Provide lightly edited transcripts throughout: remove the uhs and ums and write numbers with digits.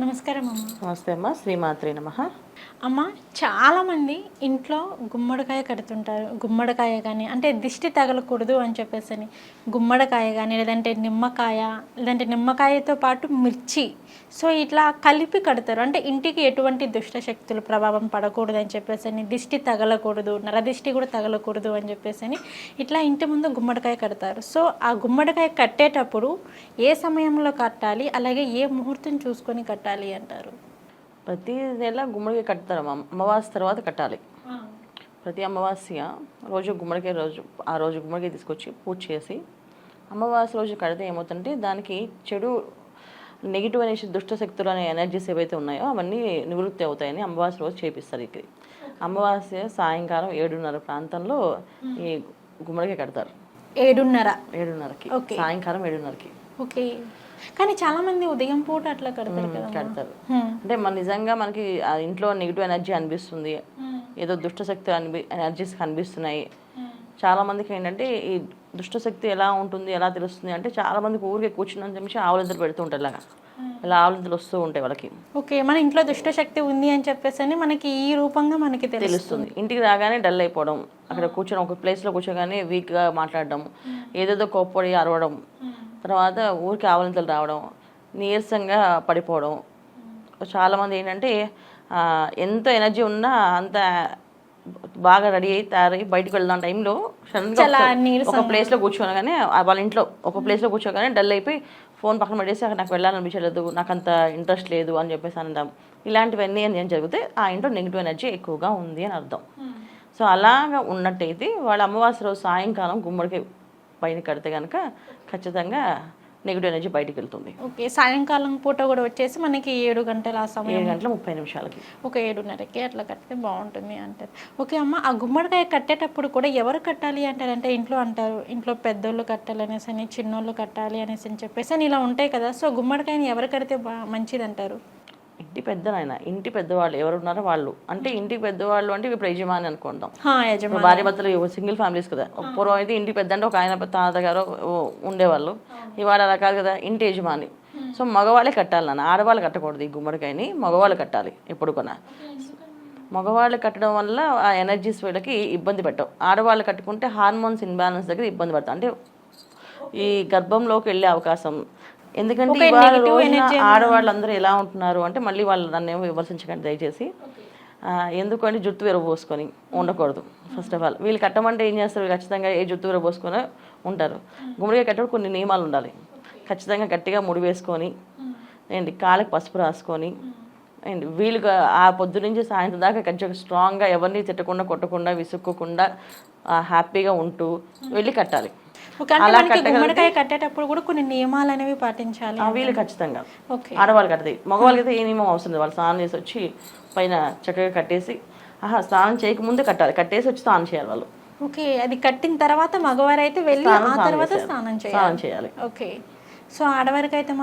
నమస్కారం అమ్మ. నమస్తే అమ్మ. శ్రీమాత్రే నమః. అమ్మ, చాలామంది ఇంట్లో గుమ్మడికాయ కడుతుంటారు. గుమ్మడికాయ కానీ అంటే దిష్టి తగలకూడదు అని చెప్పేసి అని గుమ్మడికాయ కానీ లేదంటే నిమ్మకాయతో పాటు మిర్చి, సో ఇట్లా కలిపి కడతారు. అంటే ఇంటికి ఎటువంటి దుష్ట శక్తులు ప్రభావం పడకూడదు అని చెప్పేసి అని, దిష్టి తగలకూడదు, నరదిష్టి కూడా తగలకూడదు అని చెప్పేసి అని ఇట్లా ఇంటి ముందు గుమ్మడికాయ కడతారు. సో ఆ గుమ్మడికాయ కట్టేటప్పుడు ఏ సమయంలో కట్టాలి, అలాగే ఏ ముహూర్తం చూసుకొని కట్టాలి అంటారు? ప్రతి నెల గుమ్మడికాయ కడతారు. అమావాస్య తర్వాత కట్టాలి. ప్రతి అమావాస్య రోజు గుమ్మడికాయ ఆ రోజు గుమ్మడికాయ తీసుకొచ్చి పూజ చేసి అమావాస్య రోజు కడితే ఏమవుతుందంటే దానికి చెడు నెగిటివ్ అనే దుష్ట శక్తులు అనే ఎనర్జీస్ ఏవైతే ఉన్నాయో అవన్నీ నివృత్తి అవుతాయని అమావాస్య రోజు చేపిస్తారు. ఇక్కడ అమావాస్య సాయంకాలం 7:30 ప్రాంతంలో ఈ గుమ్మడికాయ కడతారు. 7:30కి సాయంకాలం 7:30కి. ఓకే. కానీ చాలా మంది ఉదయం పూట అట్లా కడతారు. అంటే నిజంగా మనకి ఇంట్లో నెగిటివ్ ఎనర్జీ అనిపిస్తుంది, ఏదో దుష్టశక్తి ఎనర్జీస్ కనిపిస్తున్నాయి. చాలా మందికి ఏంటంటే ఈ దుష్టశక్తి ఎలా ఉంటుంది, ఎలా తెలుస్తుంది అంటే చాలా మందికి ఊరికే కూర్చుని చెప్పి ఆవులింతలు పెడుతూ ఉంటారు. ఇలా ఆవులింతలు వస్తూ ఉంటాయి వాళ్ళకి. ఓకే, మన ఇంట్లో దుష్టశక్తి ఉంది అని చెప్పేసి మనకి ఈ రూపంగా మనకి తెలుస్తుంది. ఇంటికి రాగానే డల్ అయిపోవడం, అక్కడ కూర్చొని ఒక ప్లేస్లో కూర్చోగానే వీక్గా మాట్లాడడం, ఏదేదో కోప్పడి అరవడం, తర్వాత ఊరికి ఆవలింతలు రావడం, నీరసంగా పడిపోవడం. చాలామంది ఏంటంటే ఎంత ఎనర్జీ ఉన్నా అంత బాగా రెడీ అయ్యి తయారయ్యి బయటకు వెళ్దాం టైంలో ఒక ప్లేస్లో కూర్చోగానే వాళ్ళ ఇంట్లో ఒక ప్లేస్లో కూర్చోగానే డల్ అయిపోయి ఫోన్ పక్కన పడేసి అక్కడ నాకు వెళ్ళాలనిపించలేదు, నాకు అంత ఇంట్రెస్ట్ లేదు అని చెప్పేసి అంటాం. ఇలాంటివన్నీ ఏం జరిగితే ఆ ఇంట్లో నెగిటివ్ ఎనర్జీ ఎక్కువగా ఉంది అని అర్థం. సో అలాగా ఉన్నట్టయితే వాళ్ళ అమావాస్య రోజు సాయంకాలం గుమ్మడికి పైన కడితే కనుక ఖచ్చితంగా నెగిటివ్ ఎనర్జీ బయటికి వెళ్తుంది. ఓకే, సాయంకాలం పూట కూడా వచ్చేసి మనకి 7 గంటల ఆ సమయం, 7:30 ఒక 7:30కి అట్లా కడితే బాగుంటుంది అంటారు. ఓకే అమ్మ, ఆ గుమ్మడికాయ కట్టేటప్పుడు కూడా ఎవరు కట్టాలి అంటారు? అంటే ఇంట్లో అంటారు, ఇంట్లో పెద్దోళ్ళు కట్టాలి అనేసి అని, చిన్నోళ్ళు కట్టాలి అనేసి అని చెప్పేసి అని ఇలా ఉంటాయి కదా. సో గుమ్మడికాయని ఎవరు కడితే మంచిది అంటారు? ఇంటి పెద్దనైనా, ఇంటి పెద్దవాళ్ళు ఎవరున్నారో వాళ్ళు. అంటే ఇంటికి పెద్దవాళ్ళు అంటే ఇప్పుడు యజమాని అనుకుందాం, భార్య భర్తలు సింగిల్ ఫ్యామిలీస్ కదా. పూర్వం అయితే ఇంటి పెద్ద అంటే ఒక ఆయన తాతగారు ఉండేవాళ్ళు. ఇవాళ అలా కాదు కదా, ఇంటి యజమాని. సో మగవాళ్ళే కట్టాలి నాన్న, ఆడవాళ్ళు కట్టకూడదు. ఈ గుమ్మడికాయని మగవాళ్ళు కట్టాలి ఎప్పుడు కొన్నా. మగవాళ్ళు కట్టడం వల్ల ఆ ఎనర్జీస్ వీళ్ళకి ఇబ్బంది పెట్టవు. ఆడవాళ్ళు కట్టుకుంటే హార్మోన్స్ ఇన్బ్యాలెన్స్ దగ్గర ఇబ్బంది పడతాం, అంటే ఈ గర్భంలోకి వెళ్ళే అవకాశం. ఎందుకంటే ఇవాళ రోజున ఆడవాళ్ళందరూ ఎలా ఉంటున్నారు అంటే, మళ్ళీ వాళ్ళు నన్ను ఏమో విమర్శించకండి దయచేసి. ఎందుకంటే జుట్టు విరబోసుకొని ఉండకూడదు. ఫస్ట్ ఆఫ్ ఆల్ వీళ్ళు కట్టమంటే ఏం చేస్తారు, ఖచ్చితంగా ఏ జుట్టు విరబోసుకొని ఉంటారు. గుమ్మడికాయ కట్టడం కొన్ని నియమాలు ఉండాలి. ఖచ్చితంగా గట్టిగా ముడి వేసుకొని ఏంటి కాళ్ళకి పసుపు రాసుకొని అండ్ వీళ్ళుగా ఆ పొద్దు నుంచి సాయంత్రం దాకా కొంచెం స్ట్రాంగ్గా ఎవరిని తిట్టకుండా కొట్టకుండా విసుక్కోకుండా హ్యాపీగా ఉంటూ వెళ్ళి కట్టాలి. గుమ్మడికాయ కట్టేటప్పుడు కూడా కొన్ని నియమాలు అనేవి పాటించాలి. వీళ్ళు ఖచ్చితంగా ఆడవాళ్ళు కట్టది. మగవాళ్ళకి అయితే ఏ నియమం అవసరం లేదు. వాళ్ళు స్నానం చేసి వచ్చి పైన చక్కగా కట్టేసి, స్నానం చేయకముందే కట్టాలి, కట్టేసి వచ్చి స్నానం చేయాలి వాళ్ళు. ఓకే, అది కట్టిన తర్వాత మగవారు అయితే వెళ్ళి ఆ తర్వాత స్నానం చేయాలి. ఓకే, సో ఆడవారికి అయితే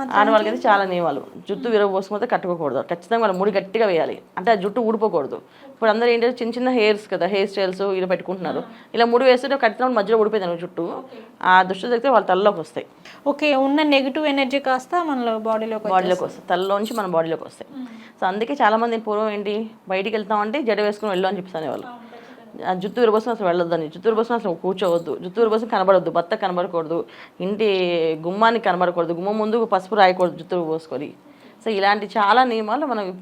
చాలా నియమాలు. జుట్టు విరబోసుకుంటే కట్టుకోకూడదు, ఖచ్చితంగా వాళ్ళు ముడి గట్టిగా వేయాలి. అంటే ఆ జుట్టు ఊడిపోకూడదు. ఇప్పుడు అందరూ ఏంటంటే చిన్న చిన్న హెయిర్స్ కదా, హెయిర్ స్టైల్స్ ఇలా పెట్టుకుంటున్నారు. ఇలా ముడి వేస్తుంటే కట్టినప్పుడు మధ్యలో ఊడిపోయింది జుట్టు, ఆ దుష్ట శక్తి వాళ్ళ తలలోకి వస్తాయి. ఓకే, ఉన్న నెగిటివ్ ఎనర్జీ కాస్త మన బాడీలోకి వస్తాయి, తలలోంచి మన బాడీలోకి వస్తాయి. సో అందుకే చాలా మంది పూర్వం ఏంటి బయటికి వెళ్తామంటే జడ వేసుకుని వెళ్ళు అని చెప్పేసి అనేవాళ్ళు. ఆ జుట్టు విరబోసం అసలు వెళ్ళొద్దని, జుట్టు విరబోసం అసలు కూర్చోవద్దు, జుట్టు విరబోసం కనబడొద్దు, భర్త కనబడకూడదు, ఇంటి గుమ్మానికి కనబడకూడదు, గుమ్మం ముందు పసుపు రాయకూడదు జుట్టు విరబోసుకొని. సో ఇలాంటి చాలా నియమాలు మనకు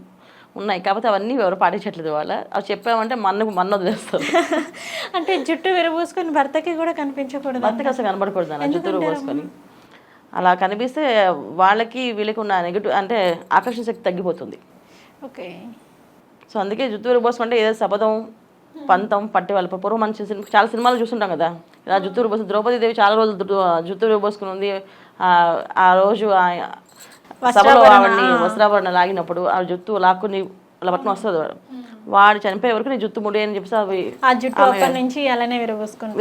ఉన్నాయి. కాకపోతే అవన్నీ ఎవరు పాటించట్లేదు. వాళ్ళ అవి చెప్పామంటే మన్న వదిలేస్తారు. అంటే జుట్టు విరబోసుకొని భర్తకి కూడా కనిపించకూడదు, భర్తకి అసలు కనబడకూడదు అన్న జుట్టు విరబోసుకొని. అలా కనిపిస్తే వాళ్ళకి వీళ్ళకి ఉన్న నెగిటివ్ అంటే ఆకర్షణ శక్తి తగ్గిపోతుంది. ఓకే, సో అందుకే జుట్టు విరబోసుకుంటే ఏదో శపథం పంతం పట్టి వాళ్ళ పూర్వం మంచి చాలా సినిమాలు చూస్తుంటాం కదా. ఇలా జుట్టు విరబోసు ద్రౌపదీదేవి చాలా రోజులు జుట్టు విరబోసుకుని ఉంది. ఆ రోజు సభలో ఆవిడని వస్త్రాభరణ లాగినప్పుడు ఆ జుట్టు లాక్కుని వాళ్ళ పట్నం వస్తుంది. వాడు చనిపోయే వరకు నీ జుట్టు ముడి అని చెప్పేసి అవి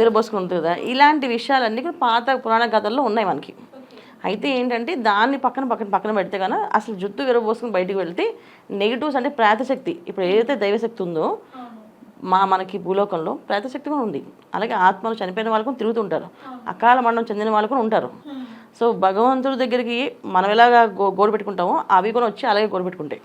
విరబోసుకుంటుంది కదా. ఇలాంటి విషయాలన్నీ కూడా పాత పురాణ కథల్లో ఉన్నాయి మనకి. అయితే ఏంటంటే దాన్ని పక్కన పెడితే కన్నా అసలు జుట్టు విరబోసుకుని బయటికి వెళ్తే నెగిటివ్స్ అంటే ప్రేతశక్తి, ఇప్పుడు ఏదైతే దైవశక్తి ఉందో మనకి భూలోకంలో ప్రేతశక్తి కూడా ఉంది. అలాగే ఆత్మలు చనిపోయిన వాళ్ళు కూడా తిరుగుతుంటారు, అకాల మరణం చెందిన వాళ్ళు కూడా ఉంటారు. సో భగవంతుడి దగ్గరికి మనం ఎలాగా గోడు పెట్టుకుంటామో అవి కూడా వచ్చి అలాగే గోడు పెట్టుకుంటాయి.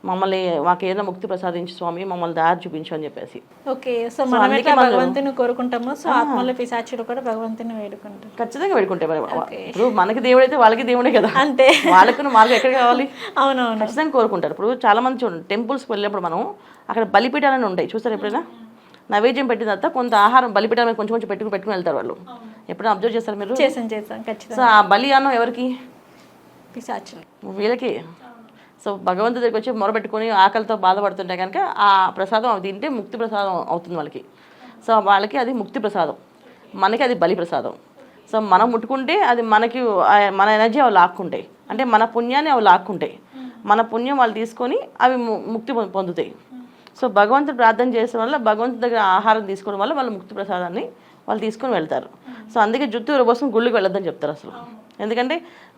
మమ్మల్ని మాకు ఏదైనా ముక్తి ప్రసాదించు స్వామి, మమ్మల్ని దారి చూపించు అని చెప్పేసి. ఓకే, సో మనం ఎట్లా భగవంతుని కోరుకుంటామో సో ఆత్మల పిశాచులు కూడా భగవంతుని వేడుకుంటారు. ఖచ్చితంగా వేడుకుంటాయి. మరి ఇప్పుడు మనకి దేవుడు అయితే వాళ్ళకి దేవుడే కదా, అంతే. వాళ్ళకు ఎక్కడ కావాలి? అవునవును, ఖచ్చితంగా కోరుకుంటారు. ఇప్పుడు చాలా మంది చూడండి, టెంపుల్స్కి వెళ్ళినప్పుడు మనం అక్కడ బలిపీఠాలని ఉంటాయి చూస్తారు. ఎప్పుడైనా నైవేద్యం పెట్టిన తర్వాత కొంత ఆహారం బలిపీఠాల మీద కొంచెం కొంచెం పెట్టుకుని వెళ్తారు వాళ్ళు. ఎప్పుడైనా అబ్జర్వ్ చేస్తారు మీరు? చేసాం ఖచ్చితంగా. సో ఆ బలి అన్నం ఎవరికి? పిశాచులు, వీళ్ళకి. సో భగవంతుడి దగ్గరికి వచ్చి మొరబెట్టుకుని ఆకలితో బాధపడుతుంటే కనుక ఆ ప్రసాదం అది తింటే ముక్తి ప్రసాదం అవుతుంది వాళ్ళకి. సో వాళ్ళకి అది ముక్తి ప్రసాదం, మనకి అది బలి ప్రసాదం. సో మనం ముట్టుకుంటే అది మనకి మన ఎనర్జీ అవి లాక్కుంటాయి, అంటే మన పుణ్యాన్ని అవి లాక్కుంటాయి. మన పుణ్యం వాళ్ళు తీసుకొని అవి ముక్తి పొందుతాయి. సో భగవంతుడు ప్రార్థన చేసే వల్ల, భగవంతుడి దగ్గర ఆహారం తీసుకోవడం వల్ల వాళ్ళు ముక్తి ప్రసాదాన్ని వాళ్ళు తీసుకొని వెళ్తారు. సో అందుకే జుట్టు విరబోసం గుళ్ళకి వెళ్ళొద్దని చెప్తారు అసలు. ఎందుకంటే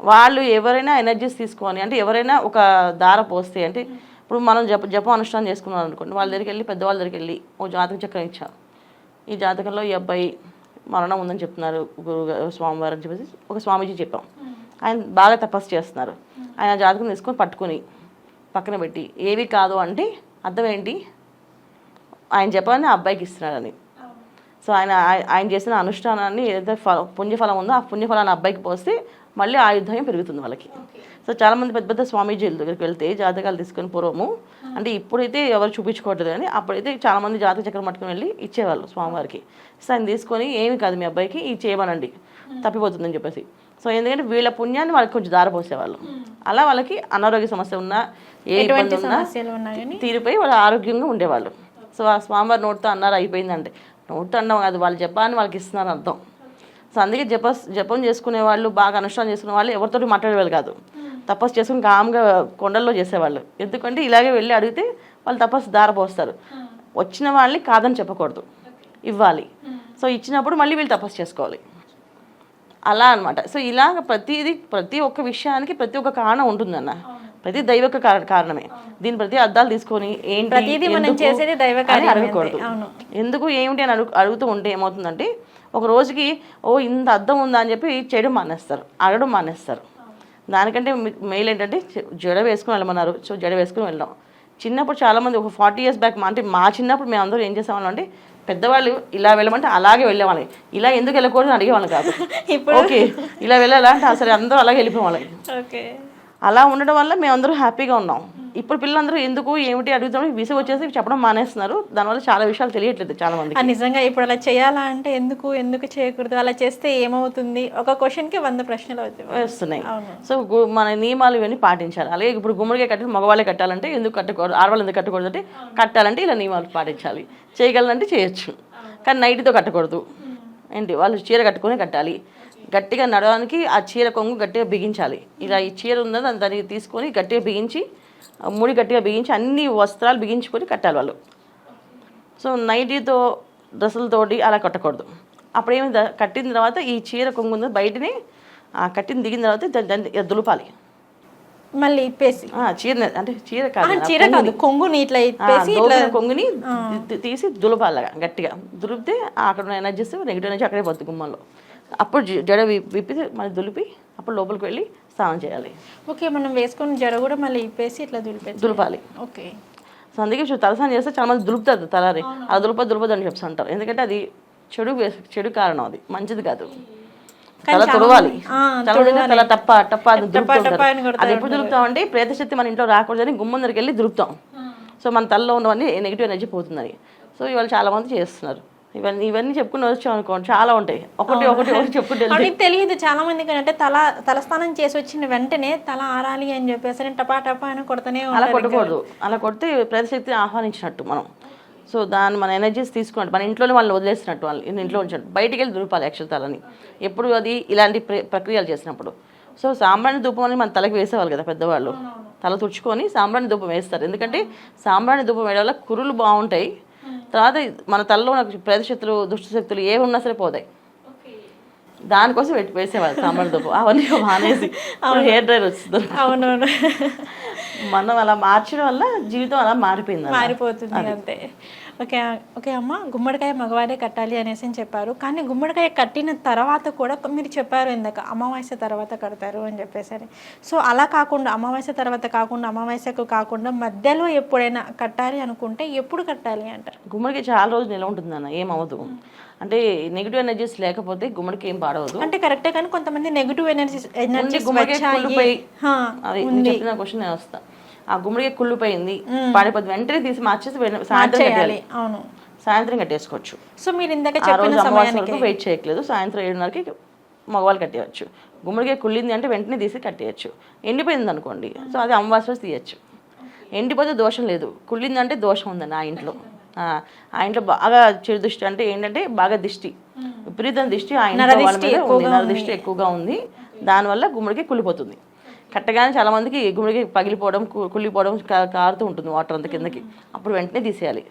వాళ్ళు ఎవరైనా ఎనర్జీస్ తీసుకొని, అంటే ఎవరైనా ఒక దార పోస్తే, అంటే ఇప్పుడు మనం జపం అనుష్ఠానం చేసుకున్నాం అనుకోండి, వాళ్ళ దగ్గరికి వెళ్ళి పెద్దవాళ్ళ దగ్గరికి వెళ్ళి ఓ జాతక చక్రం ఇచ్చాం, ఈ జాతకంలో ఈ అబ్బాయి మరణం ఉందని చెప్తున్నారు గురువు స్వామివారు అని చెప్పేసి ఒక స్వామీజీ చెప్పాం. ఆయన బాగా తపస్సు చేస్తున్నారు. ఆయన జాతకం తీసుకొని పట్టుకొని పక్కన పెట్టి ఏవి కాదు అంటే అర్థం ఏంటి, ఆయన జపాన్ని ఆ అబ్బాయికి ఇస్తున్నాడని. సో ఆయన చేసిన అనుష్ఠానాన్ని ఏదైతే పుణ్యఫలం ఉందో ఆ పుణ్యఫలాన్ని అబ్బాయికి పోస్తే మళ్ళీ ఆయుర్దాయం పెరుగుతుంది వాళ్ళకి. సో చాలామంది పెద్ద పెద్ద స్వామీజీల దగ్గరికి వెళ్తే జాతకాలు తీసుకొని పూర్వము, అంటే ఇప్పుడైతే ఎవరు చూపించుకోవట్లేదు కానీ అప్పుడైతే చాలామంది జాతక చక్రం పట్టుకుని వెళ్ళి ఇచ్చేవాళ్ళు స్వామివారికి. సో ఆయన తీసుకొని ఏమి కాదు మీ అబ్బాయికి ఇది చేయమనండి తప్పిపోతుందని చెప్పేసి. సో ఎందుకంటే వీళ్ళ పుణ్యాన్ని వాళ్ళకి కొంచెం దారపోసేవాళ్ళు. అలా వాళ్ళకి అనారోగ్య సమస్య ఉన్నా ఏ ఇబ్బంది ఉన్నా తీరిపోయి వాళ్ళు ఆరోగ్యంగా ఉండేవాళ్ళు. సో ఆ స్వామివారి నోటితో అన్నారు అయిపోయిందంటే, నోటితో అన్నం కాదు, వాళ్ళు జపాన్ని వాళ్ళకి ఇస్తున్నారు అర్థం. సో అందుకే జపం చేసుకునే వాళ్ళు, బాగా అనుష్ఠానం చేసుకునే వాళ్ళు ఎవరితోటి మాట్లాడేవాళ్ళు కాదు, తపస్సు చేసుకుని కామ్గా కొండల్లో చేసేవాళ్ళు. ఎందుకంటే ఇలాగే వెళ్ళి అడిగితే వాళ్ళు తపస్సు దారపోస్తారు. వచ్చిన వాళ్ళని కాదని చెప్పకూడదు, ఇవ్వాలి. సో ఇచ్చినప్పుడు మళ్ళీ వీళ్ళు తపస్సు చేసుకోవాలి, అలా అనమాట. సో ఇలాగ ప్రతి ఒక్క విషయానికి ప్రతి ఒక్క కారణం ఉంటుందన్న, ప్రతి దైవ కారణమే. దీని ప్రతి అర్థాలు తీసుకొని ఏంటి అని అడగకూడదు. ఎందుకు ఏమిటి అని అడుగుతూ ఉంటే ఏమవుతుందంటే ఒక రోజుకి ఓ ఇంత అర్థం ఉందా అని చెప్పి చేయడం మానేస్తారు, అడగడం మానేస్తారు. దానికంటే మెయిల్ ఏంటంటే జడ వేసుకుని వెళ్ళమన్నారు, సో జడ వేసుకుని వెళ్ళాం. చిన్నప్పుడు చాలామంది ఒక 40 years బ్యాక్ అంటే మా చిన్నప్పుడు మేము అందరూ ఏం చేసేవాళ్ళం అంటే పెద్దవాళ్ళు ఇలా వెళ్ళమంటే అలాగే వెళ్ళేవాళ్ళం, ఇలా ఎందుకు వెళ్ళకూడదు అడిగేవాళ్ళం కాదు. ఓకే ఇలా వెళ్ళాలా అంటే అసలు అందరూ అలాగే వెళ్ళిపోవాలి. అలా ఉండడం వల్ల మేమందరూ హ్యాపీగా ఉన్నాం. ఇప్పుడు పిల్లలందరూ ఎందుకు ఏమిటి అడుగుతాం విసుగు వచ్చేసి చెప్పడం మానేస్తున్నారు. దానివల్ల చాలా విషయాలు తెలియట్లేదు చాలా మంది. నిజంగా ఇప్పుడు అలా చేయాలా అంటే ఎందుకు చేయకూడదు, అలా చేస్తే ఏమవుతుంది, ఒక క్వశ్చన్కి 100 ప్రశ్నలు వస్తున్నాయి. సో మన నియమాలు ఇవన్నీ పాటించాలి. అలాగే ఇప్పుడు గుమ్మడికాయ కట్టి మగవాళ్ళే కట్టాలంటే ఎందుకు కట్టకూడదు, ఆడవాళ్ళు ఎందుకు కట్టకూడదు అంటే కట్టాలంటే ఇలా నియమాలు పాటించాలి. చేయగలంటే చేయొచ్చు కానీ నైట్తో కట్టకూడదు. ఏంటి వాళ్ళు చీర కట్టుకునే కట్టాలి, గట్టిగా నడవడానికి ఆ చీర కొంగు గట్టిగా బిగించాలి. ఇలా ఈ చీర ఉందని దాన్ని తీసుకొని గట్టిగా బిగించి ముడి గట్టిగా బిగించి అన్ని వస్త్రాలు బిగించుకొని కట్టాలి వాళ్ళు. సో నైటీతో డ్రెస్సులతోటి అలా కట్టకూడదు. అప్పుడు ఏమి కట్టిన తర్వాత ఈ చీర కొంగు బయటని కట్టిన దిగిన తర్వాత దాన్ని దులపాలి, మళ్ళీ ఇప్పేసి చీర అంటే చీర కాదు కొంగుని ఇట్లా కొంగుని తీసి దులపాలి. గట్టిగా దులిపితే అక్కడ ఉన్న ఎనర్జీస్ నెగిటివ్ ఎనర్జీ అక్కడే పోతుంది గుమ్మంలో. అప్పుడు జడ విప్పి మళ్ళీ దులిపి అప్పుడు లోపలికి వెళ్ళి స్నానం చేయాలి. ఓకే, మనం వేసుకున్న జడ కూడా మళ్ళీ ఇప్పేసి ఇట్లా దులపాలి. ఓకే. సో అందుకే తలస్నానం చేస్తే చాలా మంది దులుపుతారు తలారి, అది దులపదు అని చెప్తా ఉంటారు. ఎందుకంటే అది చెడు కారణం, అది మంచిది కాదు. తల తుడవాలి, తల టప్ప అది దులుపుతుంటారు. అది ఎప్పుడు దులుపుతాం అంటే ప్రేతశక్తి మన ఇంట్లో రాకూడదని గుమ్మం దగ్గరికి వెళ్ళి దులుపుతాం. సో మన తలలో ఉన్నవన్నీ నెగిటివ్ ఎనర్జీ పోతుందని. సో ఇవాళ చాలా మంది చేస్తున్నారు. ఇవన్నీ చెప్పుకుని వచ్చాం అనుకోండి, చాలా ఉంటాయి. ఒకటి చెప్పుకుంటే తెలియదు చాలా మందికి. అంటే తలస్నానం చేసి వచ్చిన వెంటనే తల ఆరాలి అని చెప్పేసి టపా అని కొడతానే. అలా కొట్టకూడదు, అలా కొడితే ప్రేతశక్తిని ఆహ్వానించినట్టు మనం. సో దాన్ని మన ఎనర్జీస్ తీసుకున్నట్టు, మన ఇంట్లోనే వాళ్ళని వదిలేసినట్టు, వాళ్ళు ఇంట్లో ఉంచినట్టు. బయటికి వెళ్ళి దులపాలి అక్షతాలని ఎప్పుడు అది ఇలాంటి ప్రక్రియలు చేసినప్పుడు. సో సాంబ్రాణి ధూపం అని మన తలకి వేసేవాళ్ళు కదా పెద్దవాళ్ళు, తల తుడుచుకొని సాంబ్రాణి ధూపం వేస్తారు. ఎందుకంటే సాంబ్రాణి ధూపం వేయడం వల్ల కురులు బాగుంటాయి. తర్వాత మన తలలో ప్రేతశక్తులు దుష్టశక్తులు ఏమి ఉన్నా సరే పోతాయి. దానికోసం వేసేవాళ్ళు సాంబ్రాణి ధూపం. అవన్నీ మానేసి హెయిర్ డ్రైర్ వస్తుంది. అవునవును, మనం అలా మార్చడం వల్ల జీవితం అలా మారిపోతుంది. అంతే. ఓకే. ఓకే అమ్మ, గుమ్మడికాయ మగవారే కట్టాలి అనేసి చెప్పారు. కానీ గుమ్మడికాయ కట్టిన తర్వాత కూడా మీరు చెప్పారు ఇందాక అమావాస్య తర్వాత కడతారు అని చెప్పేసరి. సో అలా కాకుండా అమావాస్య తర్వాత కాకుండా, అమావాస్యకు కాకుండా మధ్యలో ఎప్పుడైనా కట్టాలి అనుకుంటే ఎప్పుడు కట్టాలి అంటారు? గుమ్మడికాయ చాలా రోజులు నిలవ ఉంటుంది అన్న, ఏమవ్వదు. అంటే నెగిటివ్ ఎనర్జీస్ లేకపోతే గుమ్మడికి ఏం పాడవదు. అంటే కరెక్టే, కానీ కొంతమంది నెగిటివ్ ఎనర్జీస్ గుమ్మడికాయ కుళ్ళిపోయి, అది నేను చెప్పిన క్వశ్చన్ నేను వస్తా. ఆ గుమ్మడికాయ కుళ్ళిపోయింది, పాడిపోతుంది, వెంటనే తీసి మార్చేసి సాయంత్రం కట్టాలి. అవును, సాయంత్రం కట్టేసుకోవచ్చు. సో మీరు ఇందాక ఆ రోజు అమావాస్య వరకు వెయిట్ చేయట్లేదు, సాయంత్రం 7:30కి మగవాళ్ళు కట్టేయచ్చు. గుమ్మడికాయ కుళ్ళింది అంటే వెంటనే తీసి కట్టేయచ్చు. ఎండిపోయింది అనుకోండి, సో అది అమావాస్య రోజు తీయచ్చు. ఎండిపోతే దోషం లేదు, కుళ్ళిందంటే దోషం ఉందండి ఆ ఇంట్లో. ఆ ఇంట్లో బాగా చెడు దృష్టి, అంటే ఏంటంటే బాగా దిష్టి, విపరీతం దిష్టి ఆ ఇంట్లో వాళ్ళ మీద ఉంది, నరదిష్టి ఎక్కువగా ఉంది. దానివల్ల గుమ్మడికాయ కుళ్ళిపోతుంది. కట్టగానే చాలా మందికి గుమ్మడికాయ పగిలిపోవడం, కుళ్ళిపోవడం, కారుతూ ఉంటుంది వాటర్ అంత కిందకి, అప్పుడు వెంటనే తీసేయాలి.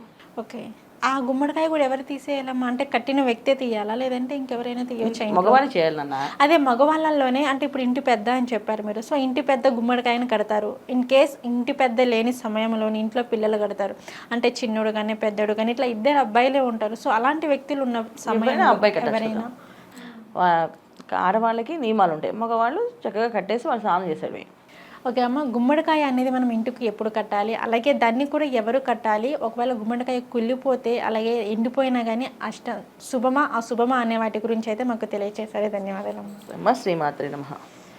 ఓకే. ఆ గుమ్మడికాయ కూడా ఎవరు తీసేయాలమ్మా? అంటే కట్టిన వ్యక్తే తీయాలా, లేదంటే ఇంకెవరైనా తీయొచ్చా? మగవాళ్ళు చేయాలన్నా. అదే మగవాళ్ళలోనే, అంటే ఇప్పుడు ఇంటి పెద్ద అని చెప్పారు మీరు, సో ఇంటి పెద్ద గుమ్మడికాయని కడతారు. ఇన్ కేస్ ఇంటి పెద్ద లేని సమయంలోని ఇంట్లో పిల్లలు కడతారు, అంటే చిన్నోడు కానీ పెద్దోడు కానీ ఇట్లా ఇద్దరు అబ్బాయిలే ఉంటారు. సో అలాంటి వ్యక్తులు ఉన్న సమయంలో అబ్బాయి ఎవరైనా, ఆడవాళ్ళకి నియమాలు ఉంటాయి, మగవాళ్ళు చక్కగా కట్టేసి వాళ్ళు స్నానం చేసేవి. ఓకే అమ్మ, గుమ్మడికాయ అనేది మనం ఇంటికి ఎప్పుడు కట్టాలి, అలాగే దాన్ని కూడా ఎవరు కట్టాలి, ఒకవేళ గుమ్మడికాయ కుళ్ళిపోతే అలాగే ఎండిపోయినా కానీ శుభమా అశుభమా అనే వాటి గురించి అయితే మాకు తెలియజేశారు. ధన్యవాదాలు. శ్రీమాత్రే నమః.